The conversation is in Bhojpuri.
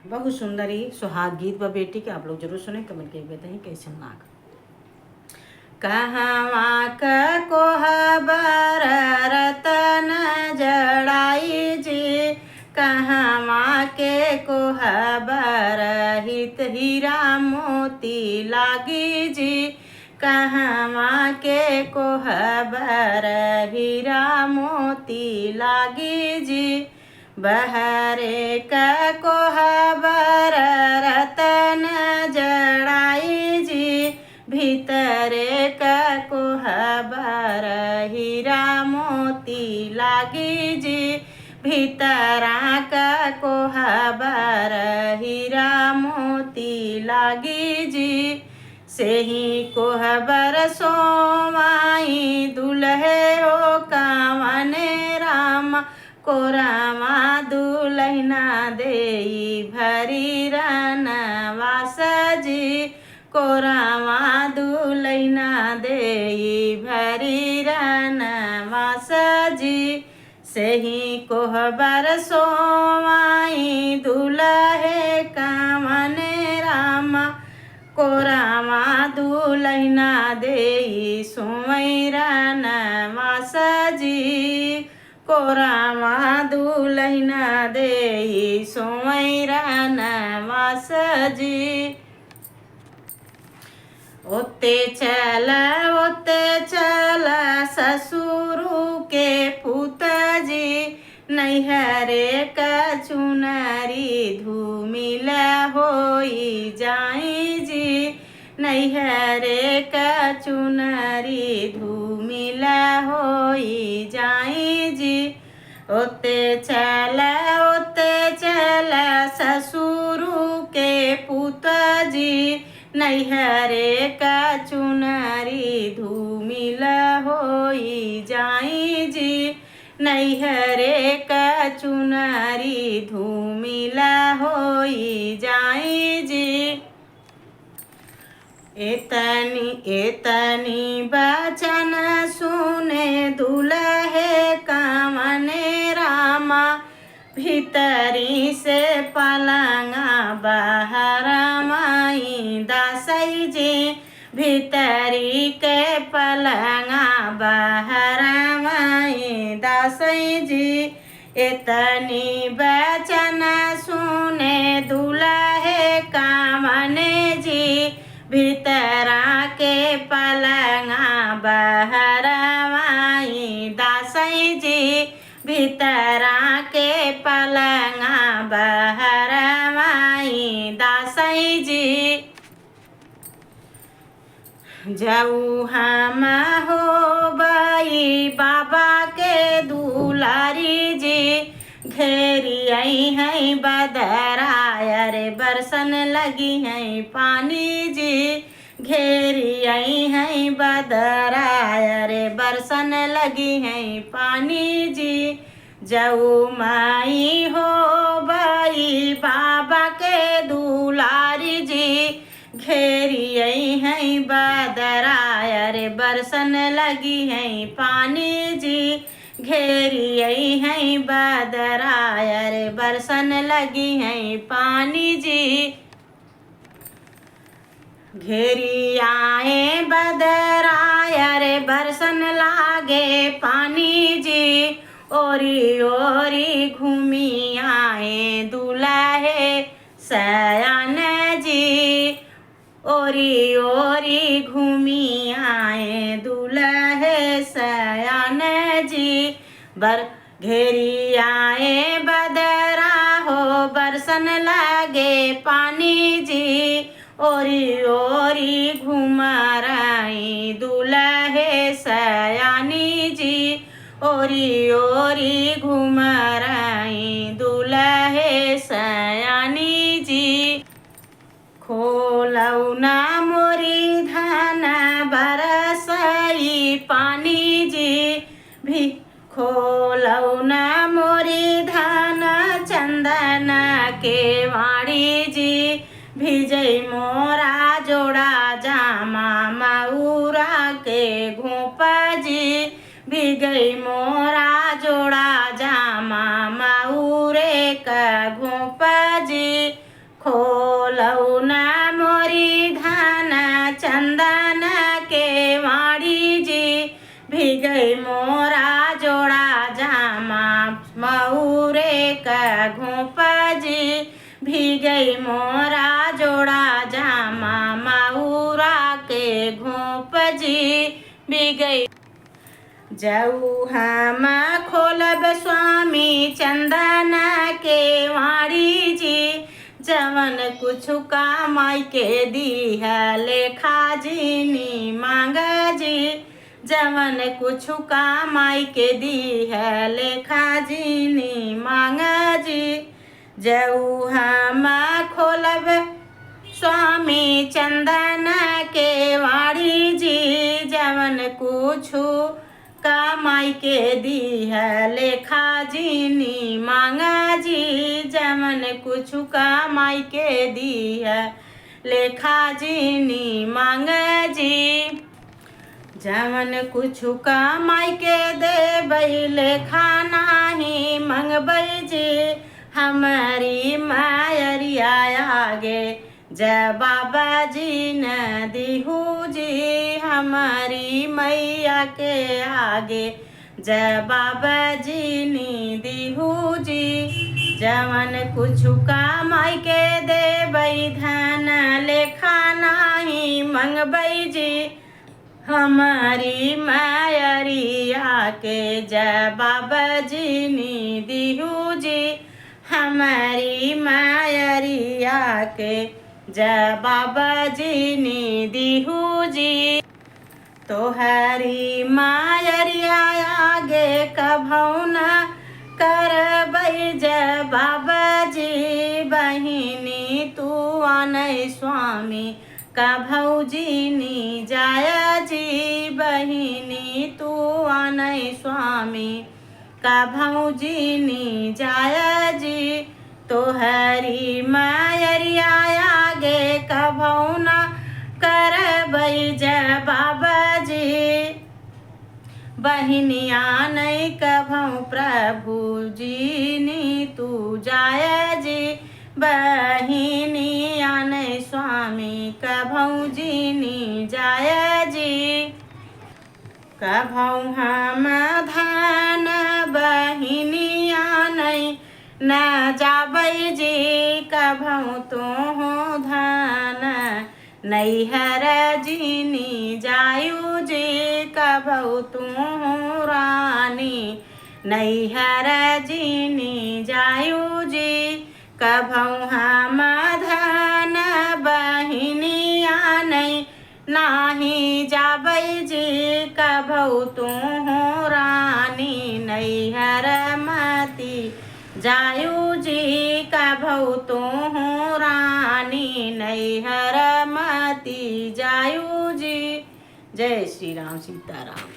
बहुत सुंदर ही सुहाग गीत बा बेटी के। आप लोग जरूर सुने, कमेंट करके बताएं कैसे नाग। कहवा क कोहबर रतन जड़ाई जी, कहवा के कोहबर हित हीरा मोती लागी जी, कहवा के कोहबर हीरा मोती लागी जी, बहरे क कोहबर रतन जड़ाई जी, भीतरे क कोहबर हीरा मोती लागी जी, भीतरा क कोहबर हीरा मोती लागी जी, सेही कोहबर सोमाई दुल्हे ओ कावने रामा, कोरामा दुलहिना देई भरी रनवास जी, कोरामा दुलहिना देई भरी रनवास जी, सेही कोहबर सोमाई दुल्हे कावने रामा, कोरामा दुलहिना देई सोमई रनवास जी, कोरामा दुलहिना देई सोमई रनवास जी। ओते चल ससुरु के पुत जी, नैहरे क चुनरी धूमिल होई जाई जी, नैहरे क चुनरी धूमिल होई जाई जी, ओते चल ससुरु के पुत जी, नैहरे का चुनरी धूमिल होई जाई जी, नैहरे का चुनरी धूमिल होई जाई जी, एतनी बचन सुने दुल्हे कावने रामा, भीतरी से पलंगा बाहर माई दासई जी, भीतरी के पलंगा बाहर माई दासई जी, एतनी बचन सुने दुल्हे कावने जी, भीतरा के पलंगा बाहर माई दासई जी, भीतरा के पलंगा बाहर माई दासई जी, जाऊ हम हो बाई बाबा के दुलारी जी, घेरी आई है बदरायर बरसन लगी है पानी जी, घेरी आई है बदरायर बरसन लगी है पानी जी, जाऊ माई हो बाई बाबा के दुलारी जी, घेरी आई है बदरायर बरसन लगी है पानी जी, घेरी आई है बदरायर बरसन लगी है पानी जी, घेरी आए बदरायर बरसन लागे पानी जी, ओरी ओरी घूमी आए दुल्हे सयान जी, ओरी ओरी घूमी आए दुल्हे सयान जी, घेरी आए बदरा हो बरसन लगे पानी जी, ओरी ओरी घुमराई दुल्हे सयानी जी, ओरी ओरी घुमराई दुल्हे सयानी जी, खोलऊ ना मोरी धन बरसई पानी जी, भी खोलऊ ना मोरी धन चंदन के वाणी जी, भिजई मोरा जोड़ा जामा मऊरा के घोपा जी, भिगई मोरा जोड़ा जामा मऊरे का घोपा जी, भी गई मोरा जोड़ा जामा माऊरा के घोप जी भी गई। जाऊ हम खोलब स्वामी चंदन के वाणी जी, जवन कुछ कमाई के दी है लेखा जीनी मांग जी, जवन कुछ कमाई के दी है लेखा जीनी मांग जी। जाऊ हम खोलब स्वामी चंदन के वाणी जी, जवन कुछ कमाई के दी है लेखा जीनी मांगा जी, जवन कुछ कमाई के दी है लेखा जीनी मांगा जी। जवन कुछ कमाई के देबै लेखा नाही मंगबै जी, हमारी मायरिया आगे जय बाबा जी न दिहू जी, हमारी मैया के आगे जय बाबा जी नी दिहू जी। जवन कुछ कमाई के देबै धन लेखा नाही मंगबै जी, हमारी मायरिया के जय बाबा जी नी दिहू जी, हमारी मायरिया के जय बाबा जी नी दिहू जी। तोहरी मायरिया आगे कभौ न करबै जय बाबा जी, बहिनी तू आनै स्वामी कभौ जीनी जाया जी, बहिनी तू आनै स्वामी कभौ जीनी जाया जी। तोहरी मायरिया आगे कभौ न करबै जय बाबा जी, बहिनिया नहीं कभौ प्रभु जी नी तू जाया जी, बहिनिया नहीं स्वामी कभौ जी नी जाया जी। कभौ हम धन बहिनिया नहीं न जाबै जी, कभौ तोहू धन नैहर जीनी जायू जी, कभौ तोहू रानी नैहर जीनी जायू जी। कभौ हम धन बहिनिया नहीं नाही जाबै जी, कभौ तोहू रानी नैहर मती जायू जी, कभौ तोहू रानी नैहर मती जायू जी। जय श्री राम सीताराम।